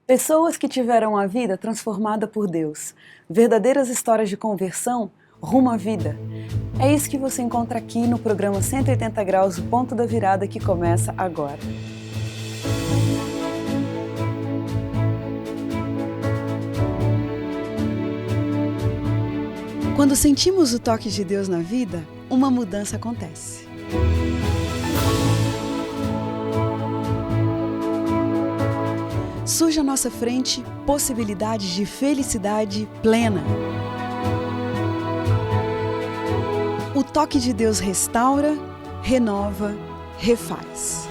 Pessoas que tiveram a vida transformada por Deus. Verdadeiras histórias de conversão rumo à vida. É isso que você encontra aqui no programa 180 Graus, o ponto da virada, que começa agora. Quando sentimos o toque de Deus na vida, uma mudança acontece. Surge à nossa frente possibilidades de felicidade plena. O toque de Deus restaura, renova, refaz.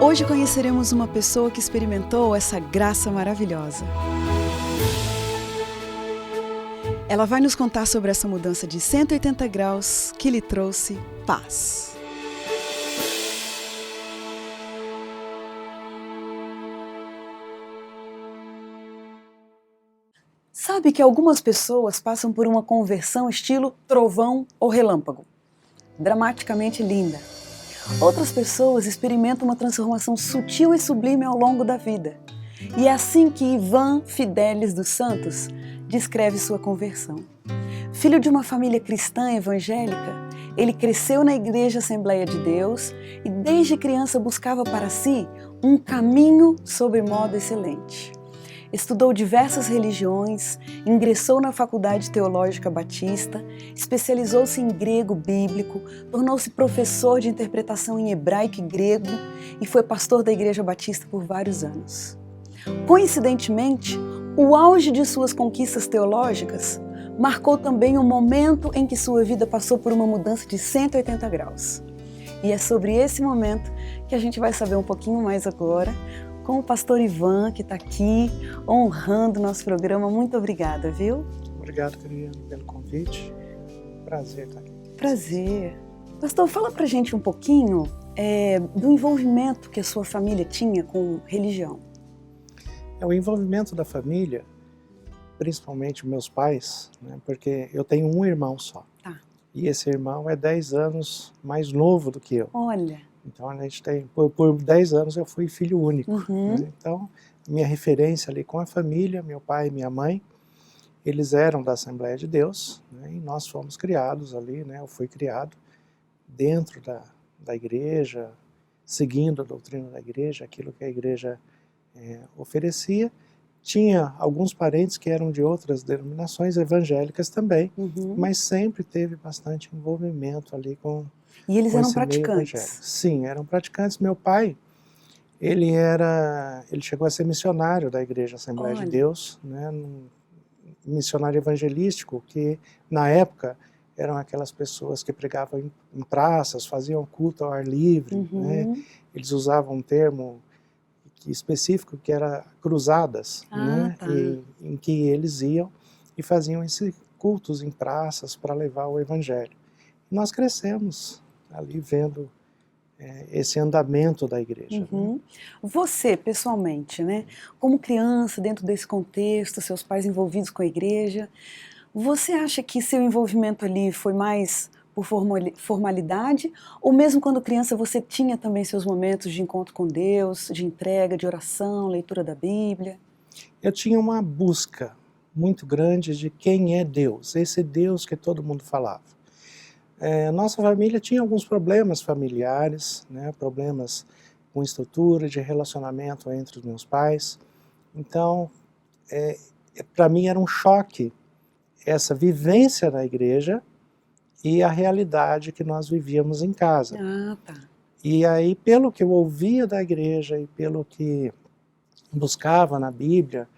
Hoje conheceremos uma pessoa que experimentou essa graça maravilhosa. Ela vai nos contar sobre essa mudança de 180 graus que lhe trouxe paz. Sabe que algumas pessoas passam por uma conversão estilo trovão ou relâmpago, dramaticamente linda. Outras pessoas experimentam uma transformação sutil e sublime ao longo da vida. E é assim que Ivan Fidelis dos Santos descreve sua conversão. Filho de uma família cristã evangélica, ele cresceu na Igreja Assembleia de Deus e desde criança buscava para si um caminho sobremodo excelente. Estudou diversas religiões, ingressou na Faculdade Teológica Batista, especializou-se em grego bíblico, tornou-se professor de interpretação em hebraico e grego e foi pastor da Igreja Batista por vários anos. Coincidentemente, o auge de suas conquistas teológicas marcou também o momento em que sua vida passou por uma mudança de 180 graus. E é sobre esse momento que a gente vai saber um pouquinho mais agora com o pastor Ivan, que está aqui honrando o nosso programa. Muito obrigada, viu? Obrigado, querida, pelo convite. Prazer estar aqui. Prazer. Pastor, fala pra gente um pouquinho do envolvimento que a sua família tinha com religião. O envolvimento da família, principalmente meus pais, né, porque eu tenho um irmão só. Tá. E esse irmão é 10 anos mais novo do que eu. Olha. Então a gente tem, por 10 anos eu fui filho único. Uhum. Né? Então, minha referência ali com a família, meu pai e minha mãe, eles eram da Assembleia de Deus, né, e nós fomos criados ali, né, eu fui criado dentro da igreja, seguindo a doutrina da igreja, aquilo que a igreja oferecia. Tinha alguns parentes que eram de outras denominações evangélicas também, mas sempre teve bastante envolvimento ali com E eles eram esse meio praticantes? evangélico. Sim, eram praticantes. Meu pai, ele chegou a ser missionário da Igreja Assembleia de Deus, né, missionário evangelístico, que na época eram aquelas pessoas que pregavam em praças, faziam culto ao ar livre, né? Eles usavam um termo específico que era cruzadas, né? Tá. Em que eles iam e faziam esses cultos em praças para levar o evangelho. E nós crescemos ali vendo esse andamento da igreja. Né? Você, pessoalmente, né, como criança, dentro desse contexto, seus pais envolvidos com a igreja, você acha que seu envolvimento ali foi mais por formalidade, ou mesmo quando criança você tinha também seus momentos de encontro com Deus, de entrega, de oração, leitura da Bíblia? Eu tinha uma busca muito grande de quem é Deus, esse Deus que todo mundo falava. Nossa família tinha alguns problemas familiares, né, problemas com estrutura, de relacionamento entre os meus pais. Então, para mim era um choque essa vivência na igreja e a realidade que nós vivíamos em casa. Tá. E aí, pelo que eu ouvia da igreja e pelo que buscava na Bíblia,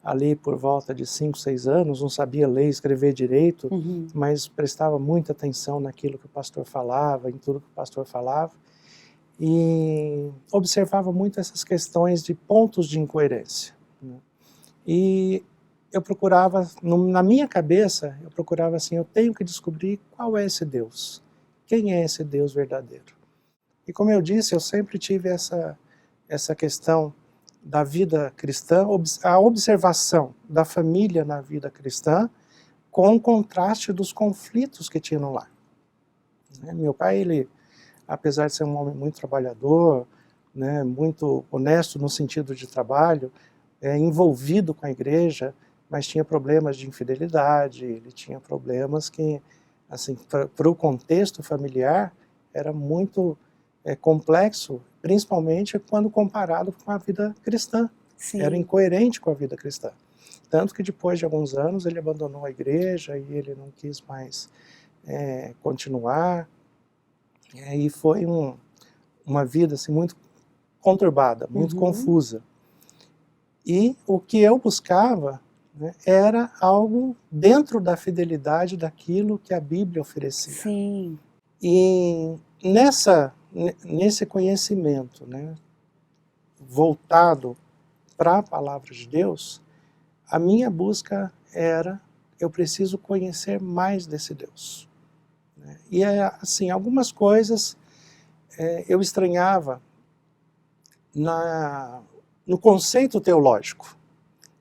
ali por volta de 5, 6 anos, não sabia ler e escrever direito, mas prestava muita atenção naquilo que o pastor falava, em tudo que o pastor falava, e observava muito essas questões de pontos de incoerência. Né? E eu procurava, na minha cabeça, eu procurava assim, eu tenho que descobrir qual é esse Deus, quem é esse Deus verdadeiro. E como eu disse, eu sempre tive essa questão da vida cristã, a observação da família na vida cristã, com o contraste dos conflitos que tinha no lar. Meu pai, ele, apesar de ser um homem muito trabalhador, né, muito honesto no sentido de trabalho, envolvido com a igreja, mas tinha problemas de infidelidade, ele tinha problemas que, assim, para o contexto familiar, era muito complexo, principalmente quando comparado com a vida cristã. Sim. Era incoerente com a vida cristã. Tanto que depois de alguns anos ele abandonou a igreja e ele não quis mais continuar. E foi uma vida assim, muito conturbada, muito confusa. E o que eu buscava, né, era algo dentro da fidelidade daquilo que a Bíblia oferecia. Sim. E nesse conhecimento, né, voltado para a palavra de Deus, a minha busca era, eu preciso conhecer mais desse Deus. E assim, algumas coisas eu estranhava no conceito teológico.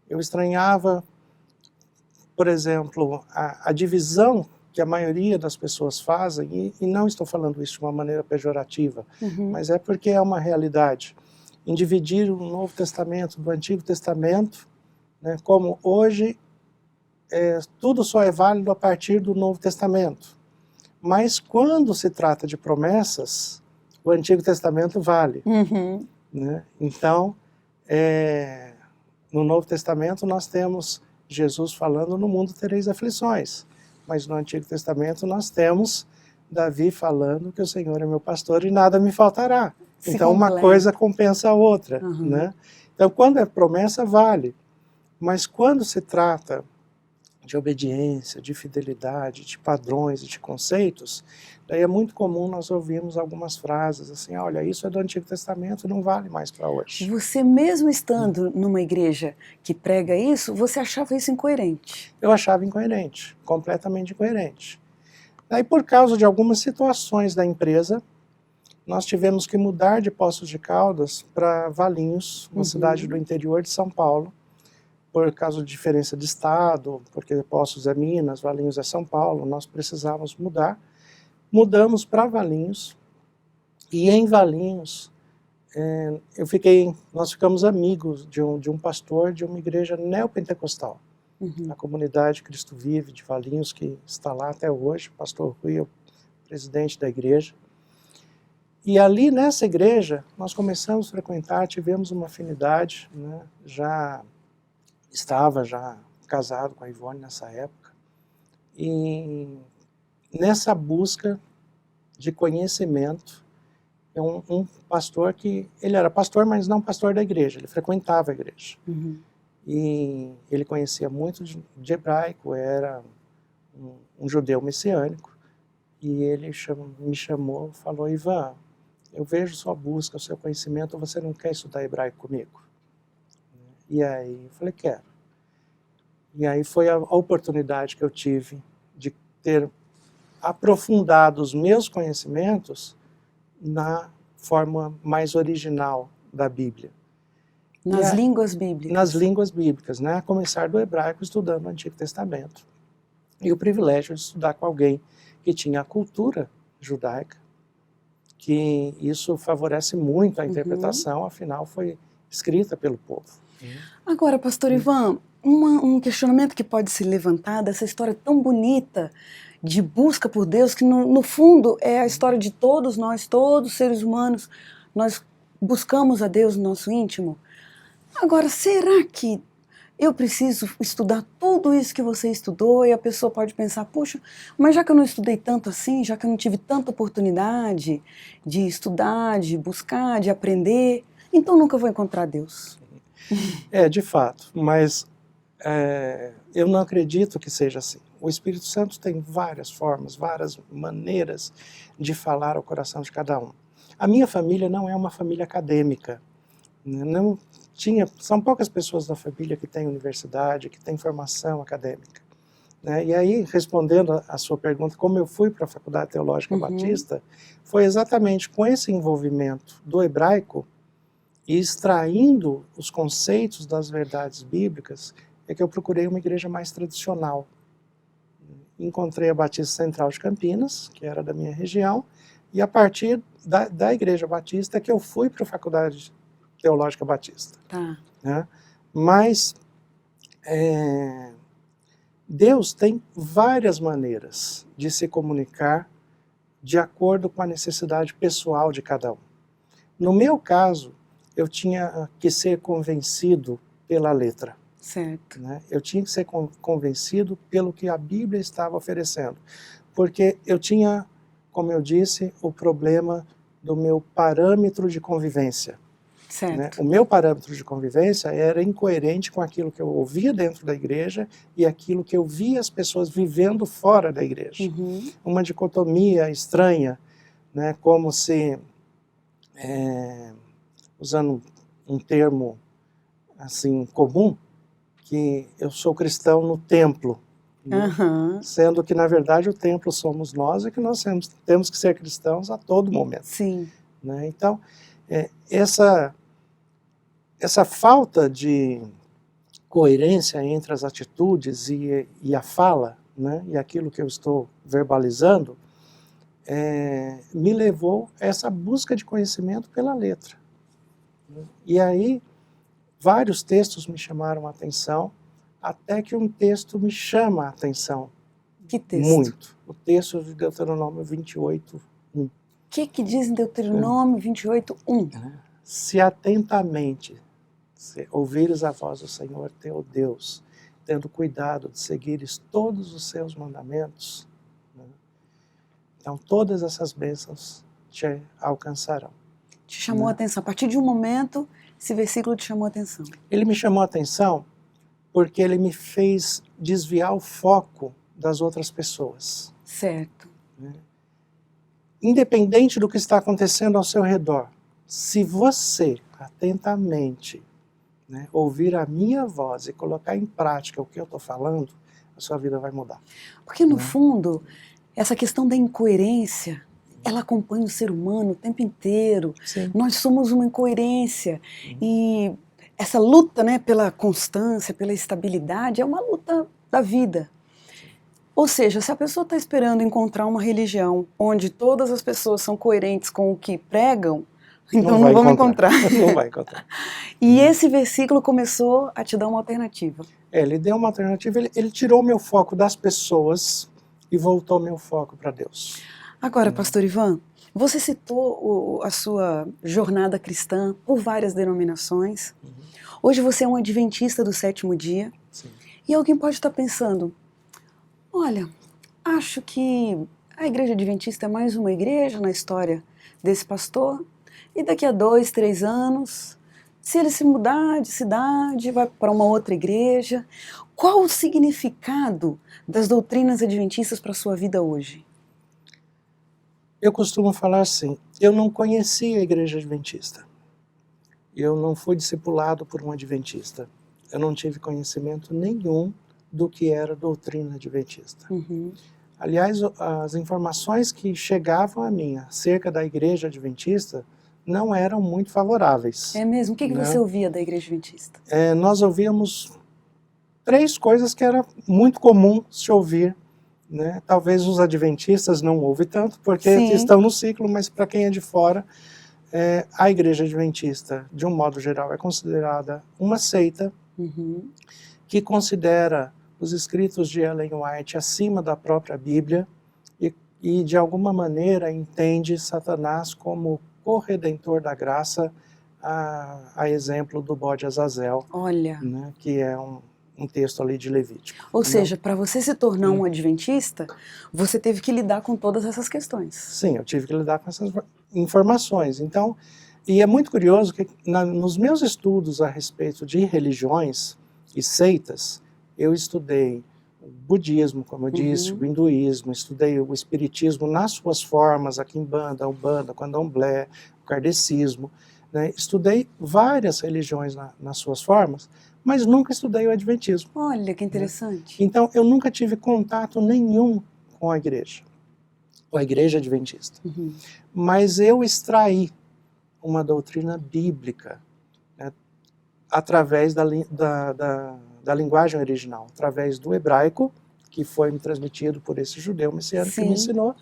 Eu estranhava, por exemplo, a divisão que a maioria das pessoas fazem, e não estou falando isso de uma maneira pejorativa, mas é porque é uma realidade, em dividir o Novo Testamento do Antigo Testamento, né, como hoje tudo só é válido a partir do Novo Testamento. Mas quando se trata de promessas, o Antigo Testamento vale. Né? Então, no Novo Testamento nós temos Jesus falando: no mundo tereis aflições. Mas no Antigo Testamento nós temos Davi falando que o Senhor é meu pastor e nada me faltará. Então uma coisa compensa a outra. Né? Então quando é promessa, vale. Mas quando se trata de obediência, de fidelidade, de padrões e de conceitos, daí é muito comum nós ouvirmos algumas frases assim: olha, isso é do Antigo Testamento, não vale mais para hoje. Você mesmo estando numa igreja que prega isso, você achava isso incoerente? Eu achava incoerente, completamente incoerente. Daí, por causa de algumas situações da empresa, nós tivemos que mudar de Poços de Caldas para Valinhos, uma cidade do interior de São Paulo, por causa de diferença de estado, porque Poços é Minas, Valinhos é São Paulo, nós precisávamos mudar. Mudamos para Valinhos, e em Valinhos nós ficamos amigos de um pastor de uma igreja neopentecostal, a comunidade Cristo Vive de Valinhos, que está lá até hoje. O pastor Rui é o presidente da igreja. E ali nessa igreja nós começamos a frequentar, tivemos uma afinidade, né? Estava casado com a Ivone nessa época, e nessa busca de conhecimento, um pastor que, ele era pastor, mas não pastor da igreja, ele frequentava a igreja. E ele conhecia muito de hebraico, era um judeu messiânico, e ele me chamou e falou: Ivan, eu vejo sua busca, o seu conhecimento, você não quer estudar hebraico comigo? E aí eu falei: quero. E aí foi a oportunidade que eu tive de ter aprofundado os meus conhecimentos na forma mais original da Bíblia. Nas línguas bíblicas. Nas línguas bíblicas, né? A começar do hebraico, estudando o Antigo Testamento. E o privilégio de estudar com alguém que tinha a cultura judaica, que isso favorece muito a interpretação, afinal foi escrita pelo povo. Agora, pastor Ivan, um questionamento que pode se levantar dessa história tão bonita de busca por Deus, que no fundo é a história de todos nós, todos os seres humanos, nós buscamos a Deus no nosso íntimo. Agora, será que eu preciso estudar tudo isso que você estudou? E a pessoa pode pensar: poxa, mas já que eu não estudei tanto assim, já que eu não tive tanta oportunidade de estudar, de buscar, de aprender, então nunca vou encontrar Deus. De fato, mas eu não acredito que seja assim. O Espírito Santo tem várias formas, várias maneiras de falar ao coração de cada um. A minha família não é uma família acadêmica. São poucas pessoas da família que têm universidade, que têm formação acadêmica. E aí, respondendo a sua pergunta, como eu fui para a Faculdade Teológica Batista, foi exatamente com esse envolvimento do hebraico e extraindo os conceitos das verdades bíblicas, é que eu procurei uma igreja mais tradicional. encontrei a Batista Central de Campinas, que era da minha região, e a partir da Igreja Batista que eu fui para a Faculdade Teológica Batista. Tá. Né? Mas Deus tem várias maneiras de se comunicar de acordo com a necessidade pessoal de cada um. No meu caso, eu tinha que ser convencido pela letra. Certo. Né? Eu tinha que ser convencido pelo que a Bíblia estava oferecendo. Porque eu tinha, como eu disse, o problema do meu parâmetro de convivência. Certo. Né? O meu parâmetro de convivência era incoerente com aquilo que eu ouvia dentro da igreja e aquilo que eu via as pessoas vivendo fora da igreja. Uhum. Uma dicotomia estranha, né? Como se, usando um termo assim comum, que eu sou cristão no templo, né? Uhum. Sendo que, na verdade, o templo somos nós e que nós temos que ser cristãos a todo momento. Sim. Né? Então, essa falta de coerência entre as atitudes e a fala, né? E aquilo que eu estou verbalizando, me levou a essa busca de conhecimento pela letra. E aí, vários textos me chamaram a atenção, até que um texto me chama a atenção. Que texto? Muito. O texto de Deuteronômio 28, 1. O que diz em Deuteronômio 28, 1? Se atentamente ouvires a voz do Senhor teu Deus, tendo cuidado de seguires todos os seus mandamentos, né? Então todas essas bênçãos te alcançarão. Te chamou a atenção. A partir de um momento, esse versículo te chamou a atenção. Ele me chamou a atenção porque ele me fez desviar o foco das outras pessoas. Certo. Né? Independente do que está acontecendo ao seu redor, se você atentamente, né, ouvir a minha voz e colocar em prática o que eu estou falando, a sua vida vai mudar. Porque no fundo, essa questão da incoerência, ela acompanha o ser humano o tempo inteiro. Sim. Nós somos uma incoerência. E essa luta, né, pela constância, pela estabilidade, é uma luta da vida. Ou seja, se a pessoa está esperando encontrar uma religião onde todas as pessoas são coerentes com o que pregam, então não vamos encontrar. Não vai encontrar. E esse versículo começou a te dar uma alternativa. Ele deu uma alternativa, ele tirou meu foco das pessoas e voltou meu foco para Deus. Agora, pastor Ivan, você citou a sua jornada cristã por várias denominações. Hoje você é um adventista do sétimo dia. Sim. E alguém pode estar pensando, olha, acho que a igreja adventista é mais uma igreja na história desse pastor, e daqui a 2, 3 anos, se ele se mudar de cidade, vai para uma outra igreja. Qual o significado das doutrinas adventistas para a sua vida hoje? Eu costumo falar assim, eu não conhecia a igreja adventista. Eu não fui discipulado por um adventista. Eu não tive conhecimento nenhum do que era doutrina adventista. Uhum. Aliás, as informações que chegavam a mim acerca da igreja adventista não eram muito favoráveis. É mesmo? O que você ouvia da igreja adventista? Nós ouvíamos 3 coisas que era muito comum se ouvir. Né? Talvez os adventistas não ouvem tanto, porque estão no ciclo, mas para quem é de fora, a igreja adventista, de um modo geral, é considerada uma seita que considera os escritos de Ellen White acima da própria Bíblia e de alguma maneira entende Satanás como corredentor da graça, a exemplo do bode Azazel. Olha. Né? Que é um texto ali de Levítico. Ou seja, para você se tornar um adventista, você teve que lidar com todas essas questões. Sim, eu tive que lidar com essas informações. Então, e é muito curioso que nos meus estudos a respeito de religiões e seitas, eu estudei o budismo, como eu disse, o hinduísmo, estudei o espiritismo nas suas formas, a quimbanda, a umbanda, o candomblé, o kardecismo, né? Estudei várias religiões nas suas formas, mas nunca estudei o adventismo. Olha, que interessante. Né? Então, eu nunca tive contato nenhum com a igreja adventista. Mas eu extraí uma doutrina bíblica, né, através da linguagem original, através do hebraico que foi me transmitido por esse judeu messiânico que Sim. me ensinou,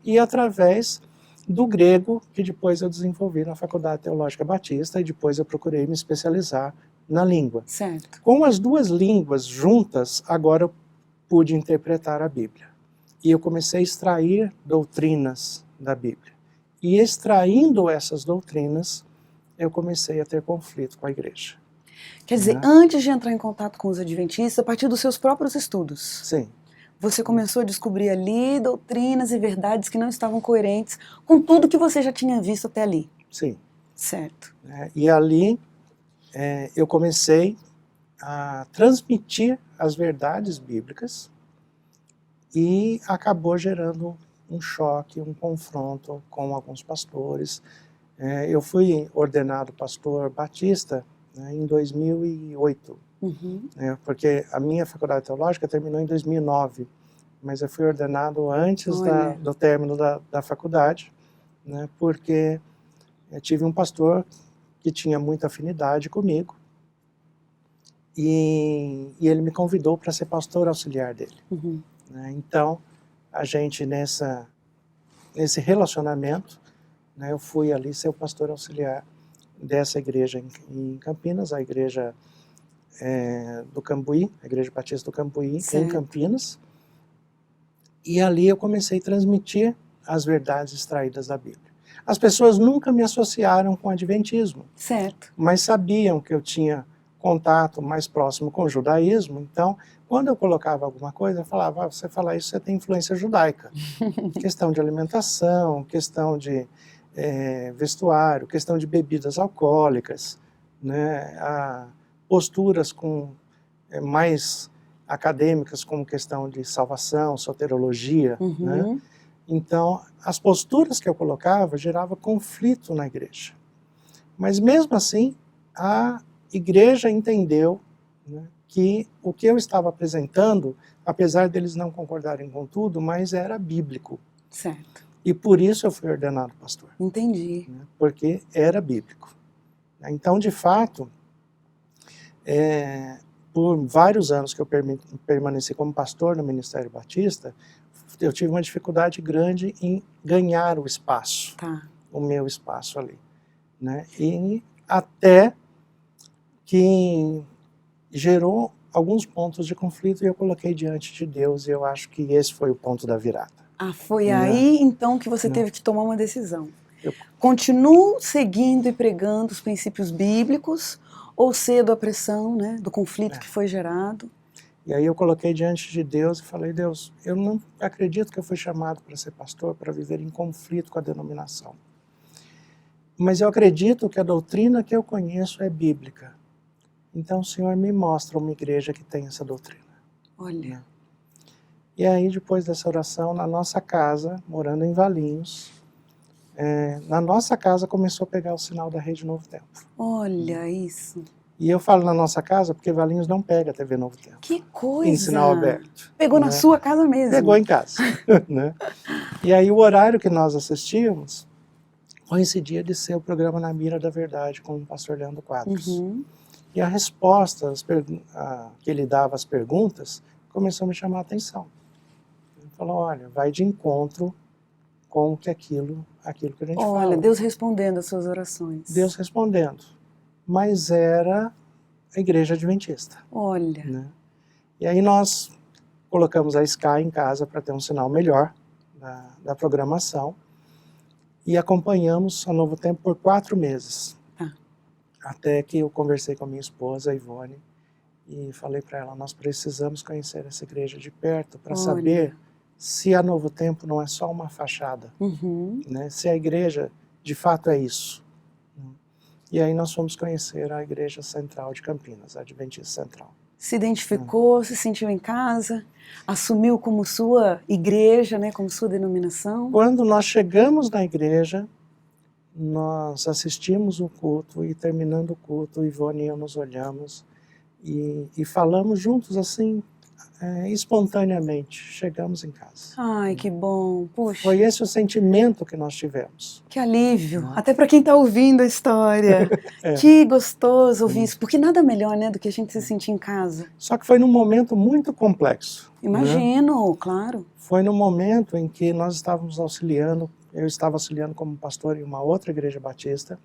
e através do grego, que depois eu desenvolvi na Faculdade Teológica Batista, e depois eu procurei me especializar na língua. Certo. Com as duas línguas juntas, agora eu pude interpretar a Bíblia. E eu comecei a extrair doutrinas da Bíblia. E extraindo essas doutrinas, eu comecei a ter conflito com a igreja. Quer dizer, antes de entrar em contato com os adventistas, a partir dos seus próprios estudos, Sim. você começou a descobrir ali doutrinas e verdades que não estavam coerentes com tudo que você já tinha visto até ali. Sim. Certo. E ali eu comecei a transmitir as verdades bíblicas e acabou gerando um choque, um confronto com alguns pastores. Eu fui ordenado pastor batista, né, em 2008, porque a minha faculdade teológica terminou em 2009, mas eu fui ordenado antes do término da faculdade, né, porque eu tive um pastor que tinha muita afinidade comigo, e ele me convidou para ser pastor auxiliar dele. Né? Então, a gente nesse relacionamento, né, eu fui ali ser o pastor auxiliar dessa igreja em Campinas, a igreja do Cambuí, a Igreja Batista do Cambuí, em Campinas. E ali eu comecei a transmitir as verdades extraídas da Bíblia. As pessoas nunca me associaram com o adventismo, mas sabiam que eu tinha contato mais próximo com o judaísmo, então, quando eu colocava alguma coisa, eu falava, você falar isso, você tem influência judaica. Questão de alimentação, questão de vestuário, questão de bebidas alcoólicas, né, posturas mais acadêmicas, como questão de salvação, soterologia, né? Então, as posturas que eu colocava geravam conflito na igreja. Mas mesmo assim, a igreja entendeu, né, que o que eu estava apresentando, apesar deles não concordarem com tudo, mas era bíblico. Certo. E por isso eu fui ordenado pastor. Entendi. Né, porque era bíblico. Então, de fato, por vários anos que eu permaneci como pastor no Ministério Batista, eu tive uma dificuldade grande em ganhar o espaço, o meu espaço ali. Né? E até que gerou alguns pontos de conflito e eu coloquei diante de Deus, e eu acho que esse foi o ponto da virada. Foi aí então que você teve que tomar uma decisão. Continuo seguindo e pregando os princípios bíblicos ou cedo a pressão, né, do conflito que foi gerado? E aí eu coloquei diante de Deus e falei, Deus, eu não acredito que eu fui chamado para ser pastor, para viver em conflito com a denominação. Mas eu acredito que a doutrina que eu conheço é bíblica. Então o Senhor me mostra uma igreja que tem essa doutrina. Olha. E aí depois dessa oração, na nossa casa, morando em Valinhos, na nossa casa começou a pegar o sinal da Rede Novo Tempo. Olha isso. E eu falo na nossa casa porque Valinhos não pega a TV Novo Tempo. Que coisa! Em sinal aberto. Pegou na sua casa mesmo? Pegou em casa. Né? E aí o horário que nós assistíamos coincidia de ser o programa Na Mira da Verdade com o pastor Leandro Quadros. E a resposta que ele dava às perguntas começou a me chamar a atenção. Ele falou, olha, vai de encontro com aquilo que a gente fala. Olha, Deus respondendo às suas orações. Deus respondendo. Mas era a igreja adventista. Olha. Né? E aí nós colocamos a Sky em casa para ter um sinal melhor da programação e acompanhamos a Novo Tempo por 4 meses. Até que eu conversei com a minha esposa, a Ivone, e falei para ela, nós precisamos conhecer essa igreja de perto para saber se a Novo Tempo não é só uma fachada, né? Se a igreja de fato é isso. E aí nós fomos conhecer a Igreja Central de Campinas, a Adventista Central. Se identificou, se sentiu em casa, assumiu como sua igreja, né, como sua denominação? Quando nós chegamos na igreja, nós assistimos o culto e terminando o culto, Ivone e eu nos olhamos e falamos juntos assim, espontaneamente, chegamos em casa. Ai, que bom. Puxa. Foi esse o sentimento que nós tivemos. Que alívio. Até para quem está ouvindo a história. Que gostoso ouvir isso. Porque nada melhor, né, do que a gente se sentir em casa. Só que foi num momento muito complexo. Imagino, né? Claro. Foi no momento em que nós estávamos auxiliando, eu estava auxiliando como pastor em uma outra igreja batista.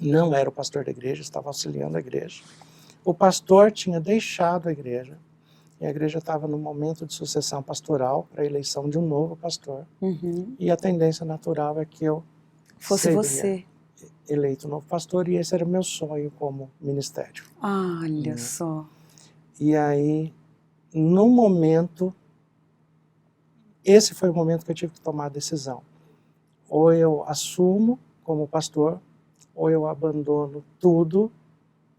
Não era o pastor da igreja, estava auxiliando a igreja. O pastor tinha deixado a igreja. E a igreja estava no momento de sucessão pastoral para a eleição de um novo pastor. E a tendência natural é que eu fosse você eleito novo pastor, e esse era o meu sonho como ministério. Olha só. E aí, no momento, esse foi o momento que eu tive que tomar a decisão. Ou eu assumo como pastor, ou eu abandono tudo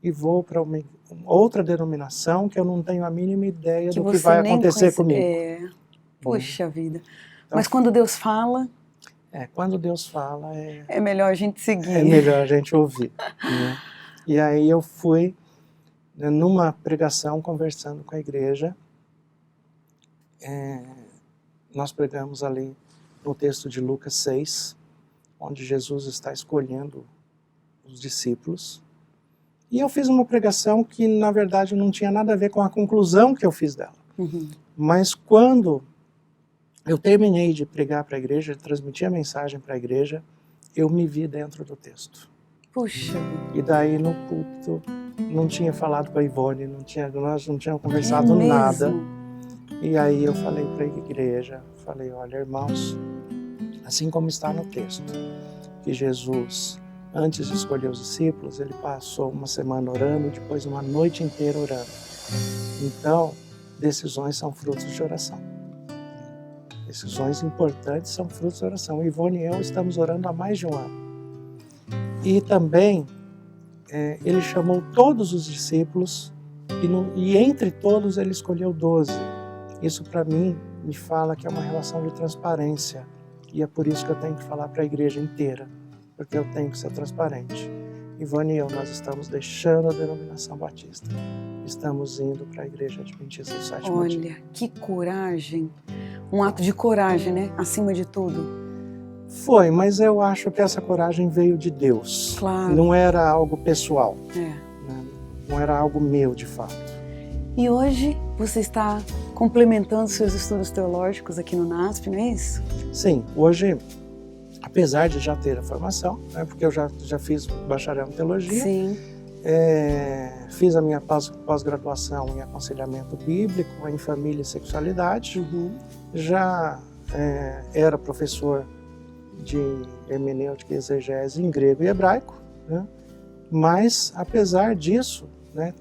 e vou para uma outra denominação que eu não tenho a mínima ideia do que vai acontecer comigo. Puxa vida. Então, mas quando Deus fala... quando Deus fala... É melhor a gente seguir. É melhor a gente ouvir. Né? E aí eu fui, numa pregação, conversando com a igreja. Nós pregamos ali no texto de Lucas 6, onde Jesus está escolhendo os discípulos. E eu fiz uma pregação que, na verdade, não tinha nada a ver com a conclusão que eu fiz dela. Mas quando eu terminei de pregar para a igreja, de transmitir a mensagem para a igreja, eu me vi dentro do texto. Puxa. E daí, no púlpito, não tinha falado com a Ivone, nós não tínhamos conversado nada. E aí eu falei para a igreja, olha, irmãos, assim como está no texto, que Jesus... Antes de escolher os discípulos, ele passou uma semana orando, depois uma noite inteira orando. Então, decisões são frutos de oração. Decisões importantes são frutos de oração. Ivone e eu estamos orando há mais de um ano. E também, ele chamou todos os discípulos e entre todos ele escolheu 12. Isso para mim me fala que é uma relação de transparência. E é por isso que eu tenho que falar para a igreja inteira. Porque eu tenho que ser transparente. Ivone e eu, nós estamos deixando a denominação batista. Estamos indo para a igreja adventista do sétimo dia. Olha, que coragem. Um ato de coragem, né? Acima de tudo. Foi, mas eu acho que essa coragem veio de Deus. Claro. Não era algo pessoal. Né? Não era algo meu, de fato. E hoje você está complementando seus estudos teológicos aqui no NASP, não é isso? Sim, hoje... Apesar de já ter a formação, né, porque eu já fiz bacharel em teologia, fiz a minha pós-graduação em aconselhamento bíblico, em família e sexualidade, já era professor de hermenêutica e exegese em grego e hebraico, né, mas apesar disso, né,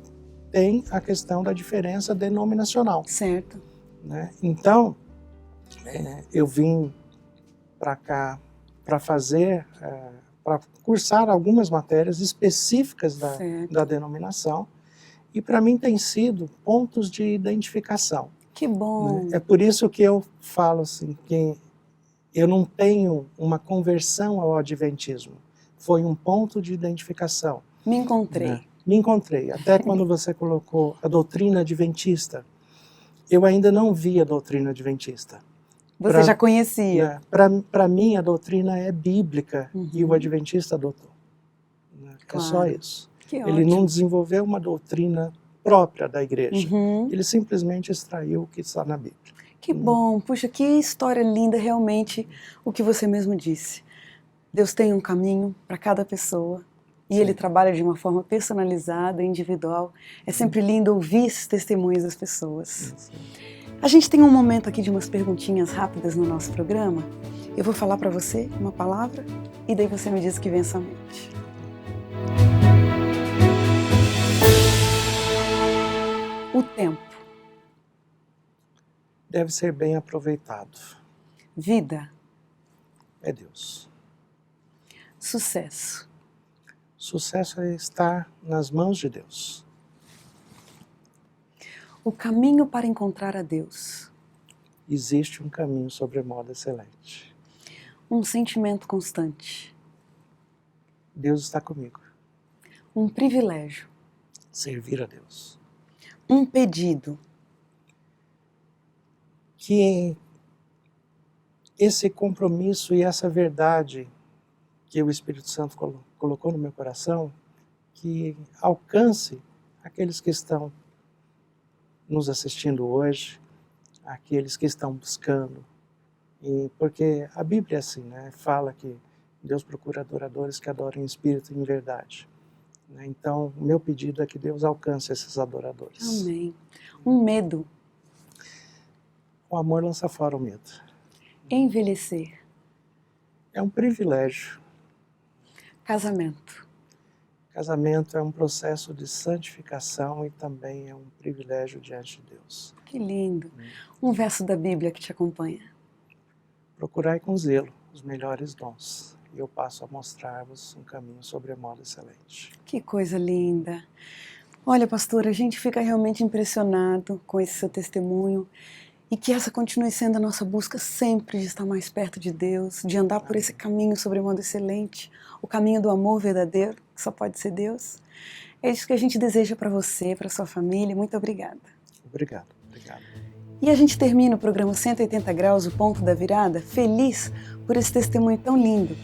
tem a questão da diferença denominacional. Certo. Né? Então, eu vim para cá para para cursar algumas matérias específicas da denominação, e para mim tem sido pontos de identificação. Que bom! Né? É por isso que eu falo assim, que eu não tenho uma conversão ao adventismo, foi um ponto de identificação. Me encontrei. Né? Me encontrei, até quando você colocou a doutrina adventista, eu ainda não vi a doutrina adventista. Você já conhecia? Para mim, a doutrina é bíblica e o adventista adotou. Claro. É só isso. Ele não desenvolveu uma doutrina própria da igreja. Ele simplesmente extraiu o que está na Bíblia. Que bom. Puxa, que história linda realmente o que você mesmo disse. Deus tem um caminho para cada pessoa e Ele trabalha de uma forma personalizada, individual. É sempre lindo ouvir esses testemunhos das pessoas. A gente tem um momento aqui de umas perguntinhas rápidas no nosso programa. Eu vou falar para você uma palavra e daí você me diz o que vem à sua mente. O tempo. Deve ser bem aproveitado. Vida. É Deus. Sucesso. Sucesso é estar nas mãos de Deus. O caminho para encontrar a Deus. Existe um caminho sobremodo excelente. Um sentimento constante. Deus está comigo. Um privilégio. Servir a Deus. Um pedido. que esse compromisso e essa verdade que o Espírito Santo colocou no meu coração, que alcance aqueles que estão nos assistindo hoje, aqueles que estão buscando. E porque a Bíblia é assim, né? Fala que Deus procura adoradores que adorem em espírito e em verdade. Então, o meu pedido é que Deus alcance esses adoradores. Amém. Um medo. O amor lança fora o medo. Envelhecer. É um privilégio. Casamento. Casamento é um processo de santificação e também é um privilégio diante de Deus. Que lindo. Um verso da Bíblia que te acompanha. Procurai com zelo os melhores dons, e eu passo a mostrar-vos um caminho sobremodo excelente. Que coisa linda. Olha, pastora, a gente fica realmente impressionado com esse seu testemunho e que essa continue sendo a nossa busca sempre de estar mais perto de Deus, de andar por esse caminho sobremodo excelente, o caminho do amor verdadeiro, que só pode ser Deus. É isso que a gente deseja para você, para sua família. Muito obrigada. Obrigado, obrigado. E a gente termina o programa 180 Graus, o ponto da virada, feliz por esse testemunho tão lindo.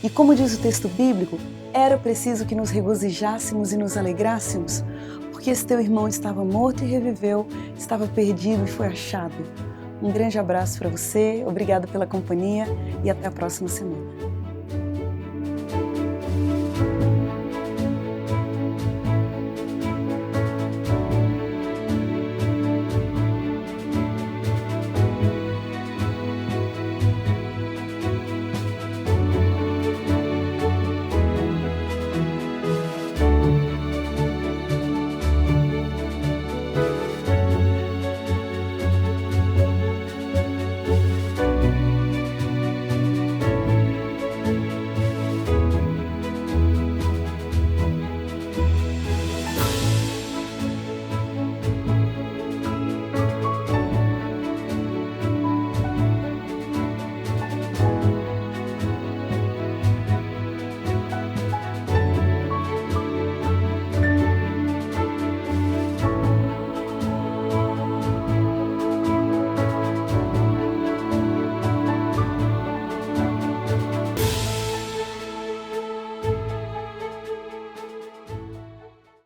E como diz o texto bíblico, era preciso que nos regozijássemos e nos alegrássemos, porque esse teu irmão estava morto e reviveu, estava perdido e foi achado. Um grande abraço para você, obrigado pela companhia e até a próxima semana.